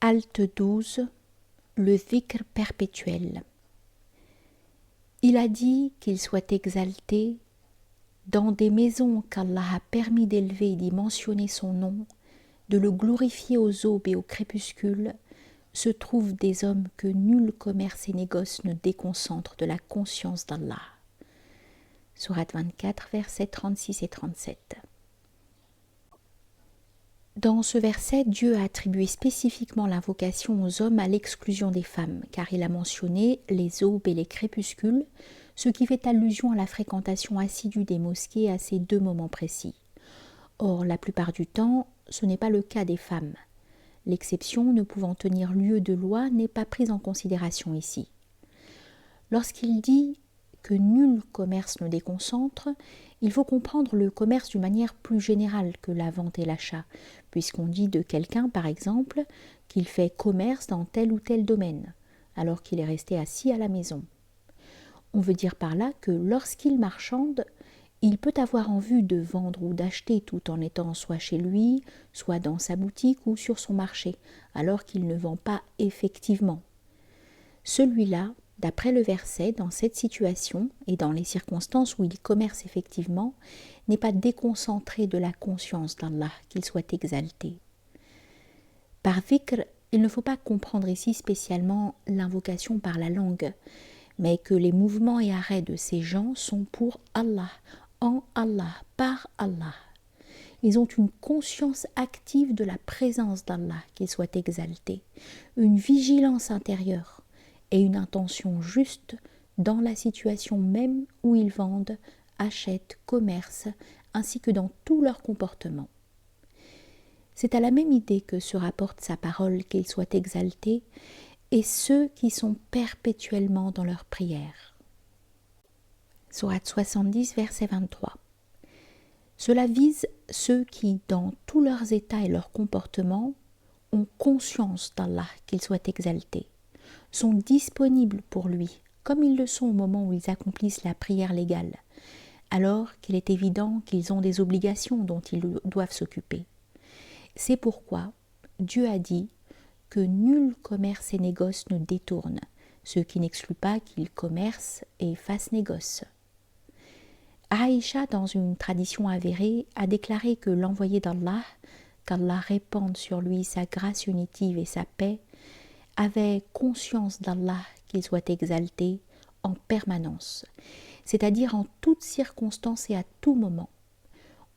Halte 12. Le dhikr perpétuel. Il a dit qu'il soit exalté dans des maisons qu'Allah a permis d'élever et d'y mentionner son nom, de le glorifier aux aubes et au crépuscule, se trouvent des hommes que nul commerce et négoce ne déconcentre de la conscience d'Allah. Sourate 24, versets 36 et 37. Dans ce verset, Dieu a attribué spécifiquement l'invocation aux hommes à l'exclusion des femmes, car il a mentionné les aubes et les crépuscules, ce qui fait allusion à la fréquentation assidue des mosquées à ces deux moments précis. Or, la plupart du temps, ce n'est pas le cas des femmes. L'exception ne pouvant tenir lieu de loi n'est pas prise en considération ici. Lorsqu'il dit que nul commerce ne déconcentre, il faut comprendre le commerce d'une manière plus générale que la vente et l'achat, puisqu'on dit de quelqu'un, par exemple, qu'il fait commerce dans tel ou tel domaine, alors qu'il est resté assis à la maison. On veut dire par là que lorsqu'il marchande, il peut avoir en vue de vendre ou d'acheter tout en étant soit chez lui, soit dans sa boutique ou sur son marché, alors qu'il ne vend pas effectivement. Celui-là, d'après le verset, dans cette situation et dans les circonstances où il commerce effectivement, n'est pas déconcentré de la conscience d'Allah, qu'il soit exalté. Par dhikr, il ne faut pas comprendre ici spécialement l'invocation par la langue, mais que les mouvements et arrêts de ces gens sont pour Allah, en Allah, par Allah. Ils ont une conscience active de la présence d'Allah, qu'il soit exalté, une vigilance intérieure et une intention juste dans la situation même où ils vendent, achètent, commercent, ainsi que dans tout leur comportement. C'est à la même idée que se rapporte sa parole qu'il soit exalté, et ceux qui sont perpétuellement dans leur prière. Sourate 70, verset 23. Cela vise ceux qui, dans tous leurs états et leurs comportements, ont conscience d'Allah, qu'il soit exalté, sont disponibles pour lui, comme ils le sont au moment où ils accomplissent la prière légale, alors qu'il est évident qu'ils ont des obligations dont ils doivent s'occuper. C'est pourquoi Dieu a dit que nul commerce et négoce ne détourne, ce qui n'exclut pas qu'ils commercent et fassent négoce. Aïcha, dans une tradition avérée, a déclaré que l'envoyé d'Allah, qu'Allah répande sur lui sa grâce unitive et sa paix, avait conscience d'Allah, qu'il soit exalté, en permanence, c'est-à-dire en toutes circonstances et à tout moment.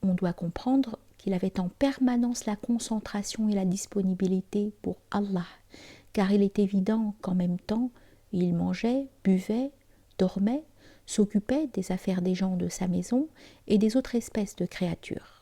On doit comprendre qu'il avait en permanence la concentration et la disponibilité pour Allah, car il est évident qu'en même temps, il mangeait, buvait, dormait, s'occupait des affaires des gens de sa maison et des autres espèces de créatures.